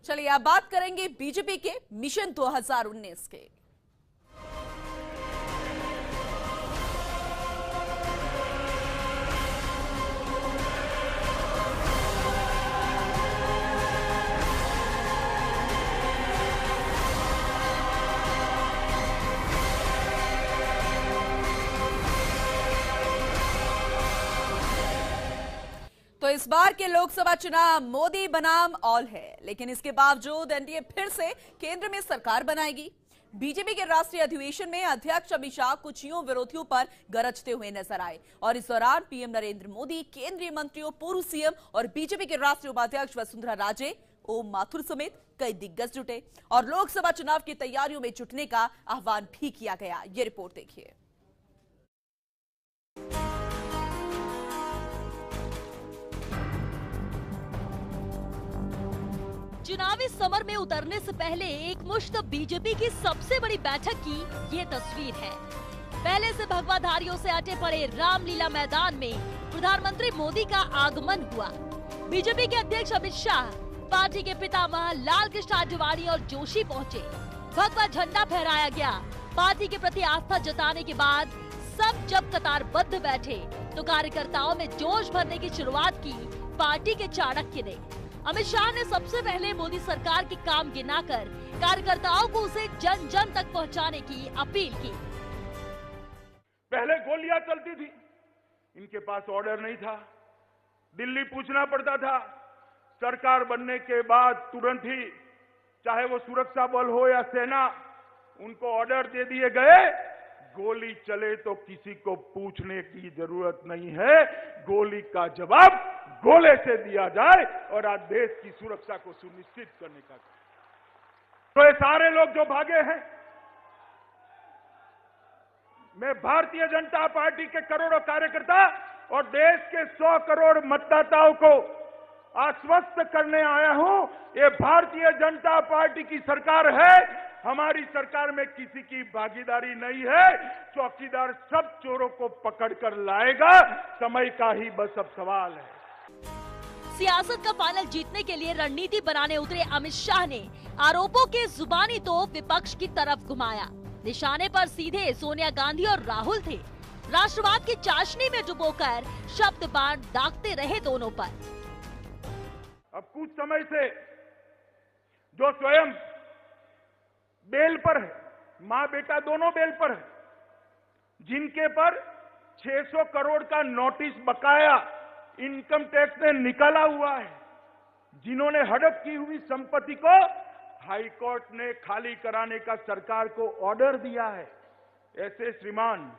चलिए अब बात करेंगे बीजेपी के मिशन 2019 के। तो इस बार के लोकसभा चुनाव मोदी बनाम ऑल है, लेकिन इसके बावजूद एनडीए फिर से केंद्र में सरकार बनाएगी। बीजेपी के राष्ट्रीय अधिवेशन में अध्यक्ष अमित शाह कुछ यूं विरोधियों पर गरजते हुए नजर आए और इस दौरान पीएम नरेंद्र मोदी, केंद्रीय मंत्रियों, पूर्व सीएम और बीजेपी के राष्ट्रीय उपाध्यक्ष वसुंधरा राजे, ओम माथुर समेत कई दिग्गज जुटे और लोकसभा चुनाव की तैयारियों में जुटने का आह्वान भी किया गया। ये रिपोर्ट देखिए। चुनावी समर में उतरने से पहले एक मुश्त बीजेपी की सबसे बड़ी बैठक की ये तस्वीर है। पहले से भगवाधारियों से अटे पड़े रामलीला मैदान में प्रधानमंत्री मोदी का आगमन हुआ। बीजेपी के अध्यक्ष अमित शाह, पार्टी के पितामह लाल कृष्ण आडवाणी और जोशी पहुंचे। भगवा झंडा फहराया गया। पार्टी के प्रति आस्था जताने के बाद सब जब कतारबद्ध बैठे तो कार्यकर्ताओं में जोश भरने की शुरुआत की पार्टी के चाणक्य ने। अमित शाह ने सबसे पहले मोदी सरकार के काम गिनाकर कार्यकर्ताओं को उसे जन जन तक पहुंचाने की अपील की। पहले गोलियां चलती थी, इनके पास ऑर्डर नहीं था, दिल्ली पूछना पड़ता था। सरकार बनने के बाद तुरंत ही चाहे वो सुरक्षा बल हो या सेना, उनको ऑर्डर दे दिए गए। गोली चले तो किसी को पूछने की जरूरत नहीं है, गोली का जवाब गोले से दिया जाए और आज देश की सुरक्षा को सुनिश्चित करने का। तो ये सारे लोग जो भागे हैं, मैं भारतीय जनता पार्टी के करोड़ों कार्यकर्ता और देश के 100 करोड़ मतदाताओं को आश्वस्त करने आया हूं, ये भारतीय जनता पार्टी की सरकार है। हमारी सरकार में किसी की भागीदारी नहीं है। चौकीदार सब चोरों को पकड़कर लाएगा, समय का ही बस अब सवाल है। सियासत का फाइनल जीतने के लिए रणनीति बनाने उतरे अमित शाह ने आरोपों के जुबानी तोप विपक्ष की तरफ घुमाया। निशाने पर सीधे सोनिया गांधी और राहुल थे। राष्ट्रवाद की चाशनी में डुबोकर शब्द बाण दागते रहे दोनों पर। अब कुछ समय से जो स्वयं बेल पर है, मां बेटा दोनों बेल पर है, जिनके पर 600 करोड़ का नोटिस बकाया इनकम टैक्स ने निकाला हुआ है, जिन्होंने हड़प की हुई संपत्ति को हाई कोर्ट ने खाली कराने का सरकार को ऑर्डर दिया है, ऐसे श्रीमान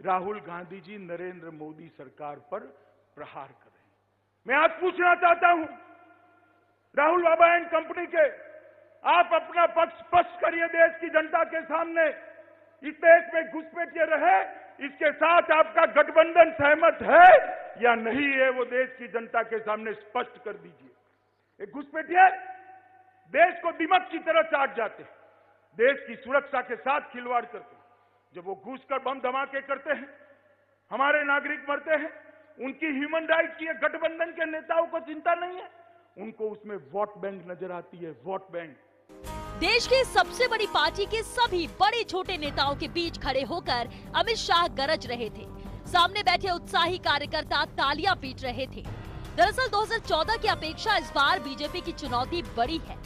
राहुल गांधी जी नरेंद्र मोदी सरकार पर प्रहार कर रहे हैं। मैं आज पूछना चाहता हूं राहुल बाबा एंड कंपनी के, आप अपना पक्ष स्पष्ट करिए देश की जनता के सामने। इस देश में घुसपैठिए रहे, इसके साथ आपका गठबंधन सहमत है या नहीं है, वो देश की जनता के सामने स्पष्ट कर दीजिए। घुसपैठिए देश को दीमक की तरह चाट जाते हैं, देश की सुरक्षा के साथ खिलवाड़ करते हैं। जब वो घुसकर बम धमाके करते हैं, हमारे नागरिक मरते हैं, उनकी ह्यूमन राइट की गठबंधन के नेताओं को चिंता नहीं है, उनको उसमें वोट बैंक नजर आती है, वोट बैंक। देश की सबसे बड़ी पार्टी के सभी बड़े छोटे नेताओं के बीच खड़े होकर अमित शाह गरज रहे थे। सामने बैठे उत्साही कार्यकर्ता तालियां पीट रहे थे। दरअसल 2014 की अपेक्षा इस बार बीजेपी की चुनौती बड़ी है,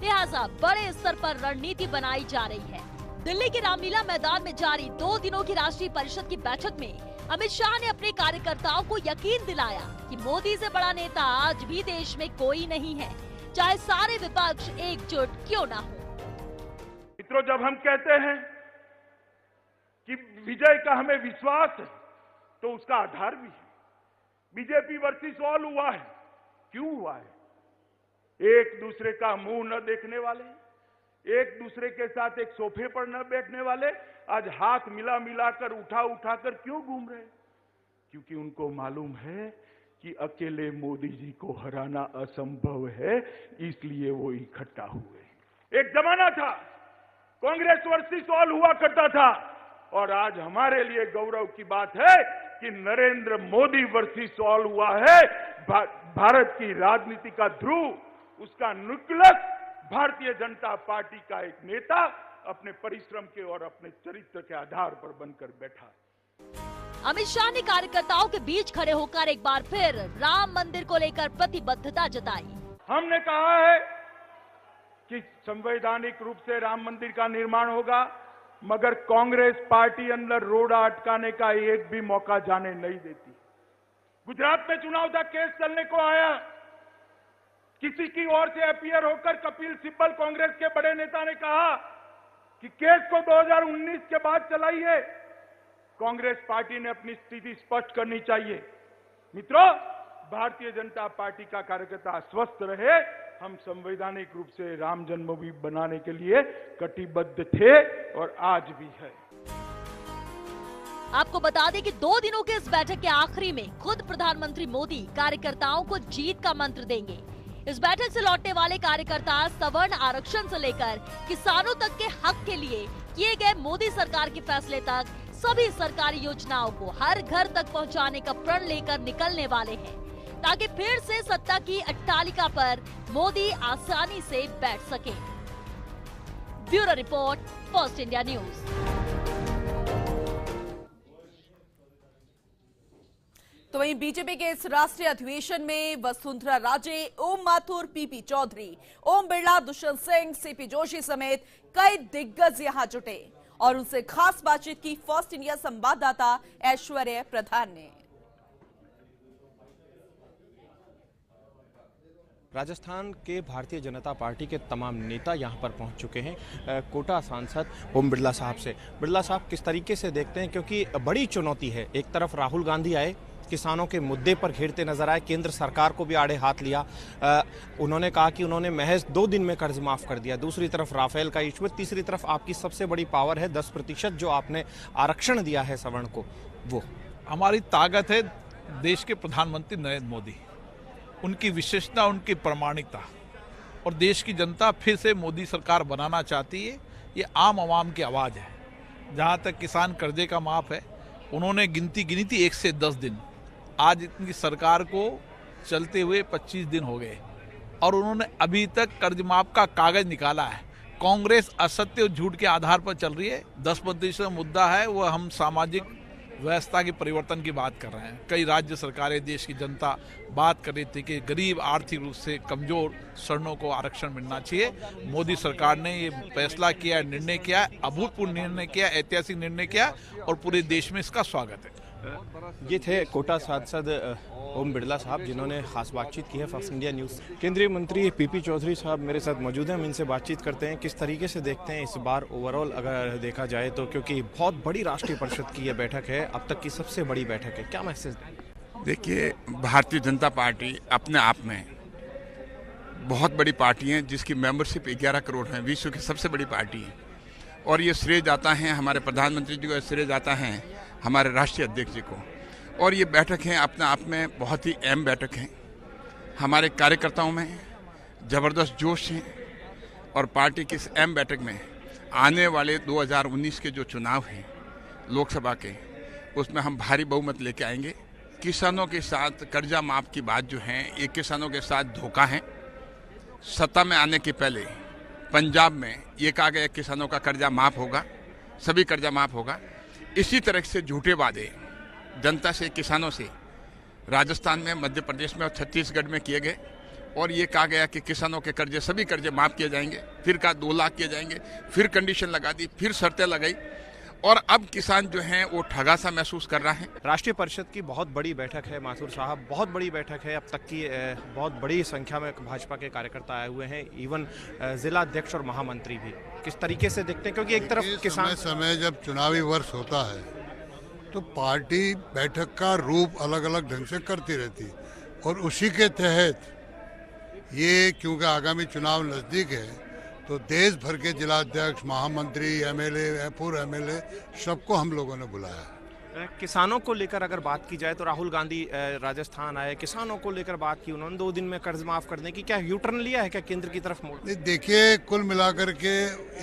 लिहाजा बड़े स्तर पर रणनीति बनाई जा रही है। दिल्ली के रामलीला मैदान में जारी 2 दिनों की राष्ट्रीय परिषद की बैठक में अमित शाह ने अपने कार्यकर्ताओं को यकीन दिलाया कि मोदी से बड़ा नेता आज भी देश में कोई नहीं है, चाहे सारे विपक्ष एकजुट क्यों ना हो। मित्रों, जब हम कहते हैं कि विजय का हमें विश्वास है, तो उसका आधार भी है। बीजेपी वर्सेस ऑल हुआ है, क्यों हुआ है? एक दूसरे का मुंह न देखने वाले, एक दूसरे के साथ एक सोफे पर न बैठने वाले आज हाथ मिला मिलाकर उठा उठाकर क्यों घूम रहे? क्योंकि उनको मालूम है कि अकेले मोदी जी को हराना असंभव है, इसलिए वो इकट्ठा हुए। एक जमाना था कांग्रेस वर्सेस ऑल हुआ करता था, और आज हमारे लिए गौरव की बात है कि नरेंद्र मोदी वर्सेस ऑल हुआ है। भारत की राजनीति का ध्रुव, उसका न्यूक्लियस भारतीय जनता पार्टी का एक नेता अपने परिश्रम के और अपने चरित्र के आधार पर बनकर बैठा है। अमित शाह ने कार्यकर्ताओं के बीच खड़े होकर एक बार फिर राम मंदिर को लेकर प्रतिबद्धता जताई। हमने कहा है कि संवैधानिक रूप से राम मंदिर का निर्माण होगा, मगर कांग्रेस पार्टी अंदर रोड़ा अटकाने का एक भी मौका जाने नहीं देती। गुजरात में चुनाव था, केस चलने को आया, किसी की ओर से अपीयर होकर कपिल सिब्बल कांग्रेस के बड़े नेता ने कहा कि केस को 2019 के बाद चलाइए। कांग्रेस पार्टी ने अपनी स्थिति स्पष्ट करनी चाहिए। मित्रों, भारतीय जनता पार्टी का कार्यकर्ता स्वस्थ रहे। हम संवैधानिक रूप से राम जन्मभूमि बनाने के लिए कटिबद्ध थे और आज भी है। आपको बता दें कि 2 दिनों के इस बैठक के आखिरी में खुद प्रधानमंत्री मोदी कार्यकर्ताओं को जीत का मंत्र देंगे। इस बैठक से लौटने वाले कार्यकर्ता सवर्ण आरक्षण से लेकर किसानों तक के हक के लिए किए गए मोदी सरकार के फैसले तक सभी सरकारी योजनाओं को हर घर तक पहुंचाने का प्रण लेकर निकलने वाले हैं, ताकि फिर से सत्ता की अट्टालिका पर मोदी आसानी से बैठ सके। Bureau report, first India news. तो वहीं बीजेपी के इस राष्ट्रीय अधिवेशन में वसुंधरा राजे, ओम माथुर, पीपी चौधरी, ओम बिरला, दुष्यंत सिंह, सीपी जोशी समेत कई दिग्गज यहां जुटे और उनसे खास बातचीत की फर्स्ट इंडिया संवाददाता ऐश्वर्या प्रधान ने। राजस्थान के भारतीय जनता पार्टी के तमाम नेता यहां पर पहुंच चुके हैं। कोटा सांसद ओम बिरला साहब से, बिरला साहब किस तरीके से देखते हैं, क्योंकि बड़ी चुनौती है। एक तरफ राहुल गांधी आए, किसानों के मुद्दे पर घेरते नजर आए, केंद्र सरकार को भी आड़े हाथ लिया। उन्होंने कहा कि उन्होंने महज 2 दिन में कर्ज माफ कर दिया। दूसरी तरफ राफेल का इश्यू, तीसरी तरफ आपकी सबसे बड़ी पावर है 10% जो आपने आरक्षण दिया है सवर्ण को। वो हमारी ताकत है देश के प्रधानमंत्री नरेंद्र मोदी, उनकी विशेषता, उनकी प्रामाणिकता, और देश की जनता फिर से मोदी सरकार बनाना चाहती है। ये आम आवाम की आवाज़ है। जहाँ तक किसान कर्जे का माफ है, उन्होंने गिनी थी 1 से 10 दिन। आज इनकी सरकार को चलते हुए 25 दिन हो गए और उन्होंने अभी तक कर्ज माफ का कागज निकाला है। कांग्रेस असत्य और झूठ के आधार पर चल रही है। 10% मुद्दा है, वह हम सामाजिक व्यवस्था के परिवर्तन की बात कर रहे हैं। कई राज्य सरकारें, देश की जनता बात कर रही थी कि गरीब, आर्थिक रूप से कमजोर सवर्णों को आरक्षण मिलना चाहिए। मोदी सरकार ने ये फैसला किया, निर्णय किया, अभूतपूर्व निर्णय किया, ऐतिहासिक निर्णय किया और पूरे देश में इसका स्वागत है। ये थे कोटा सांसद ओम बिरला साहब, जिन्होंने खास बातचीत की है फर्स्ट इंडिया न्यूज़। केंद्रीय मंत्री पीपी चौधरी साहब मेरे साथ मौजूद हैं, हम इनसे बातचीत करते हैं। किस तरीके से देखते हैं इस बार ओवरऑल अगर देखा जाए तो, क्योंकि बहुत बड़ी राष्ट्रीय परिषद की यह बैठक है, अब तक की सबसे बड़ी बैठक है, क्या मैसेज? देखिए, भारतीय जनता पार्टी अपने आप में बहुत बड़ी पार्टी है, जिसकी मेंबरशिप 11 करोड़ है, विश्व की सबसे बड़ी पार्टी है। और ये श्रेय जाता है हमारे प्रधानमंत्री जी को, श्रेय जाता है हमारे राष्ट्रीय अध्यक्ष जी को। और ये बैठक है अपने आप में बहुत ही अहम बैठक है। हमारे कार्यकर्ताओं में ज़बरदस्त जोश है और पार्टी की इस अहम बैठक में आने वाले 2019 के जो चुनाव हैं लोकसभा के, उसमें हम भारी बहुमत लेके आएंगे। किसानों के साथ कर्जा माफ की बात जो है, ये किसानों के साथ धोखा है। सत्ता में आने के पहले पंजाब में ये कहा गया किसानों का कर्जा माफ होगा, सभी कर्जा माफ होगा। इसी तरह से झूठे वादे जनता से, किसानों से राजस्थान में, मध्य प्रदेश में और छत्तीसगढ़ में किए गए और ये कहा गया कि किसानों के कर्जे, सभी कर्जे माफ किए जाएंगे। फिर कहा 2 लाख किए जाएंगे, फिर कंडीशन लगा दी, फिर शर्तें लगाई और अब किसान जो हैं वो ठगा सा महसूस कर रहा है। राष्ट्रीय परिषद की बहुत बड़ी बैठक है माथुर साहब, बहुत बड़ी बैठक है। अब तक की बहुत बड़ी संख्या में भाजपा के कार्यकर्ता आए हुए हैं, इवन जिला अध्यक्ष और महामंत्री भी। किस तरीके से देखते हैं, क्योंकि एक तरफ किसान समय जब चुनावी वर्ष होता है तो पार्टी बैठक का रूप अलग अलग ढंग से करती रहती और उसी के तहत ये, क्योंकि आगामी चुनाव नज़दीक है, तो देश भर के जिलाध्यक्ष, महामंत्री, एमएलए, पूर्व एमएलए सबको हम लोगों ने बुलाया। किसानों को लेकर अगर बात की जाए तो राहुल गांधी राजस्थान आए, किसानों को लेकर बात की, उन्होंने 2 दिन में कर्ज माफ करने की क्या यू-टर्न लिया है क्या केंद्र की तरफ मोड़? देखिए, कुल मिलाकर के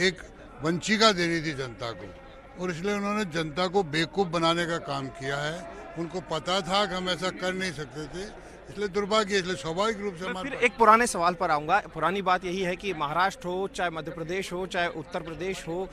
एक वंचिका देनी थी जनता को और इसलिए उन्होंने जनता को बेवकूफ़ बनाने का काम किया है। उनको पता था कि हम ऐसा कर नहीं सकते थे, इसलिए दुर्भाग्य, इसलिए स्वाभाविक रूप से मैं हमारे फिर एक पुराने सवाल पर आऊंगा। पुरानी बात यही है कि महाराष्ट्र हो, चाहे मध्य प्रदेश हो, चाहे उत्तर प्रदेश हो,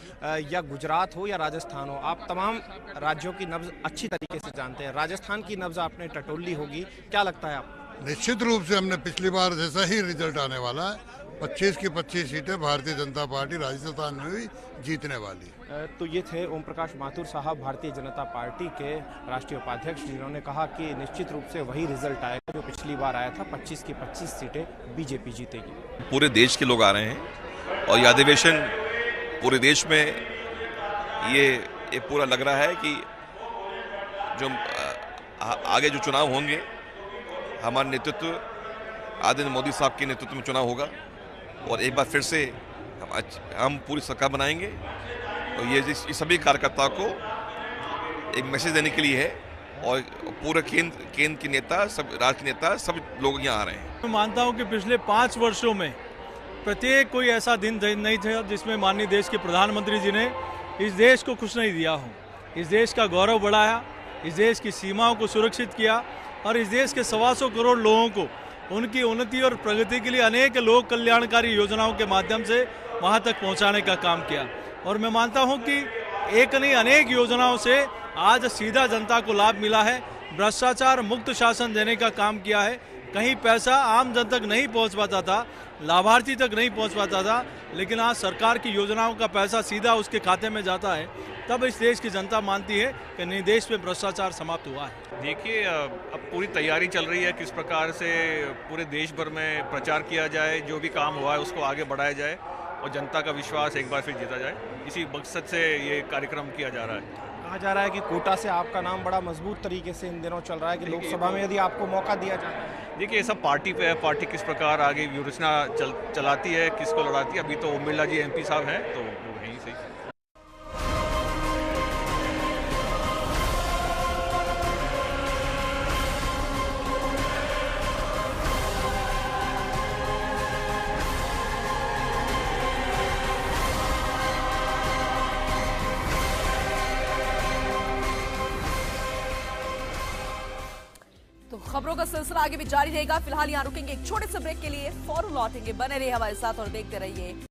या गुजरात हो या राजस्थान हो, आप तमाम राज्यों की नब्ज अच्छी तरीके से जानते हैं। राजस्थान की नब्ज आपने टटोली होगी, क्या लगता है आपको? निश्चित रूप से हमने पिछली बार जैसा ही रिजल्ट आने वाला है। 25 की 25 सीटें भारतीय जनता पार्टी राजस्थान में भी जीतने वाली। तो ये थे ओम प्रकाश माथुर साहब, भारतीय जनता पार्टी के राष्ट्रीय उपाध्यक्ष, जिन्होंने कहा कि निश्चित रूप से वही रिजल्ट आएगा जो पिछली बार आया था। 25 की 25 सीटें बीजेपी जीतेगी। पूरे देश के लोग आ रहे हैं और ये अधिवेशन पूरे देश में ये पूरा लग रहा है कि जो आगे जो चुनाव होंगे, हमारे नेतृत्व आदरणीय मोदी साहब के नेतृत्व में चुनाव होगा और एक बार फिर से हम पूरी सरकार बनाएंगे। और ये सभी कार्यकर्ताओं को एक मैसेज देने के लिए है और पूरे केंद्र के नेता, सब राज्य के नेता, सब लोग यहाँ आ रहे हैं। मैं मानता हूँ कि पिछले 5 वर्षों में प्रत्येक कोई ऐसा दिन नहीं था जिसमें माननीय देश के प्रधानमंत्री जी ने इस देश को खुश नहीं दिया हो, इस देश का गौरव बढ़ाया, इस देश की सीमाओं को सुरक्षित किया और इस देश के 125 करोड़ लोगों को उनकी उन्नति और प्रगति के लिए अनेक लोक कल्याणकारी योजनाओं के माध्यम से वहां तक पहुंचाने का काम किया। और मैं मानता हूं कि एक नहीं अनेक योजनाओं से आज सीधा जनता को लाभ मिला है। भ्रष्टाचार मुक्त शासन देने का काम किया है। कहीं पैसा आम जन तक नहीं पहुंच पाता था, लाभार्थी तक नहीं पहुंच पाता था, लेकिन आज सरकार की योजनाओं का पैसा सीधा उसके खाते में जाता है। तब इस देश की जनता मानती है कि नहीं, देश में भ्रष्टाचार समाप्त हुआ है। देखिए, अब पूरी तैयारी चल रही है किस प्रकार से पूरे देश भर में प्रचार किया जाए, जो भी काम हुआ है उसको आगे बढ़ाया जाए और जनता का विश्वास एक बार फिर जीता जाए। इसी मकसद से ये कार्यक्रम किया जा रहा है। कहा जा रहा है कि कोटा से आपका नाम बड़ा मजबूत तरीके से इन दिनों चल रहा है कि लोकसभा में यदि आपको मौका दिया जाए। देखिए, ये सब पार्टी पे है, पार्टी किस प्रकार आगे व्यूहरचना चलाती है, किसको लड़ाती है। अभी तो ओम बिरला जी MP साहब हैं, तो वो यहीं से। तो खबरों का सिलसिला आगे भी जारी रहेगा। फिलहाल यहाँ रुकेंगे एक छोटे से ब्रेक के लिए, फौरन लौटेंगे। बने रहिए हमारे साथ और देखते रहिए